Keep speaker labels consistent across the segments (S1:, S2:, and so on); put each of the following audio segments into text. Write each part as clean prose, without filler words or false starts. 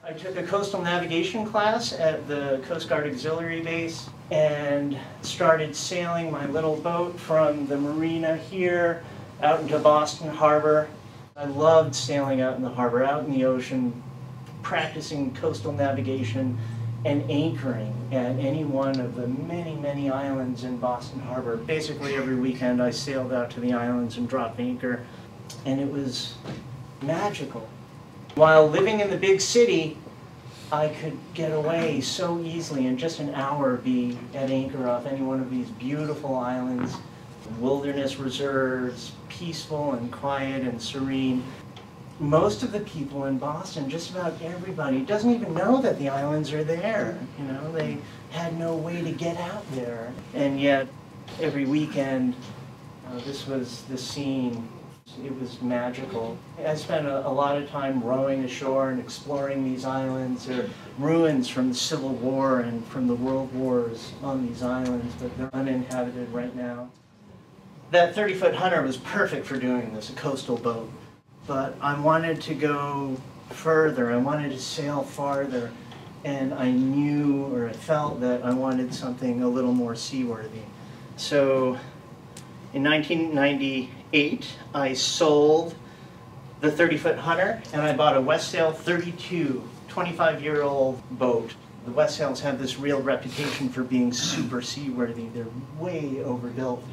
S1: I took a coastal navigation class at the Coast Guard Auxiliary Base and started sailing my little boat from the marina here out into Boston Harbor. I loved sailing out in the harbor, out in the ocean, practicing coastal navigation and anchoring at any one of the many, many islands in Boston Harbor. Basically every weekend I sailed out to the islands and dropped anchor, and it was magical. While living in the big city, I could get away so easily, in just an hour be at anchor off any one of these beautiful islands, wilderness reserves, peaceful and quiet and serene. Most of the people in Boston, just about everybody, doesn't even know that the islands are there. You know, they had no way to get out there. And yet, every weekend, this was the scene. It was magical. I spent a lot of time rowing ashore and exploring these islands. There are ruins from the Civil War and from the World Wars on these islands, but they're uninhabited right now. That 30-foot Hunter was perfect for doing this, a coastal boat. But I wanted to go further. I wanted to sail farther. And I knew, or I felt, that I wanted something a little more seaworthy. So in 1998, I sold the 30-foot Hunter, and I bought a Westsail 32, 25-year-old boat. The Westsails have this real reputation for being super seaworthy. They're way overbuilt.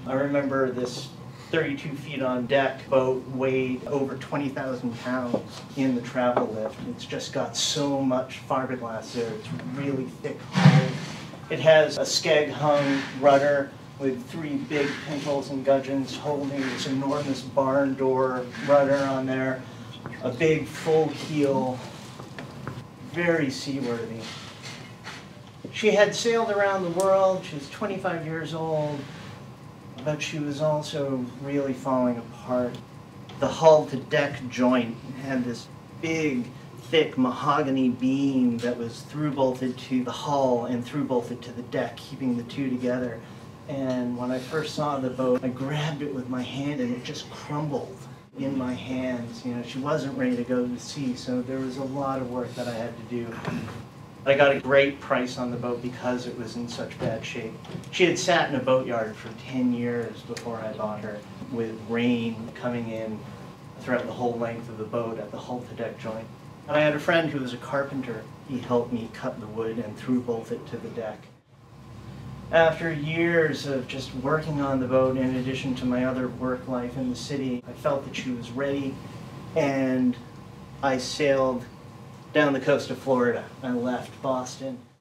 S1: I remember this 32 feet on deck boat weighed over 20,000 pounds in the travel lift. It's just got so much fiberglass there. It's really thick hull. It has a skeg-hung rudder with 3 big pintles and gudgeons holding this enormous barn door rudder on there. A big full keel, very seaworthy. She had sailed around the world. She was 25 years old. But she was also really falling apart. The hull-to-deck joint had this big, thick mahogany beam that was through-bolted to the hull and through-bolted to the deck, keeping the two together. And when I first saw the boat, I grabbed it with my hand and it just crumbled in my hands. You know, she wasn't ready to go to sea, so there was a lot of work that I had to do. I got a great price on the boat because it was in such bad shape. She had sat in a boatyard for 10 years before I bought her, with rain coming in throughout the whole length of the boat at the hull-to-deck joint. And I had a friend who was a carpenter. He helped me cut the wood and through-bolt it to the deck. After years of just working on the boat, in addition to my other work life in the city, I felt that she was ready, and I sailed down the coast of Florida. I left Boston.